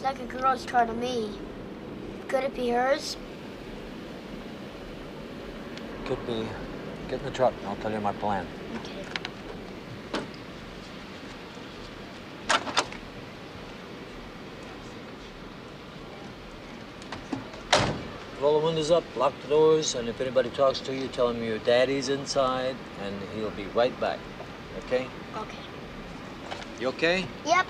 like a girl's car to me. Could it be hers? Could be. Get in the truck and I'll tell you my plan. Okay. Roll the windows up, lock the doors, and if anybody talks to you, tell them your daddy's inside, and he'll be right back. Okay? Okay. You okay? Yep.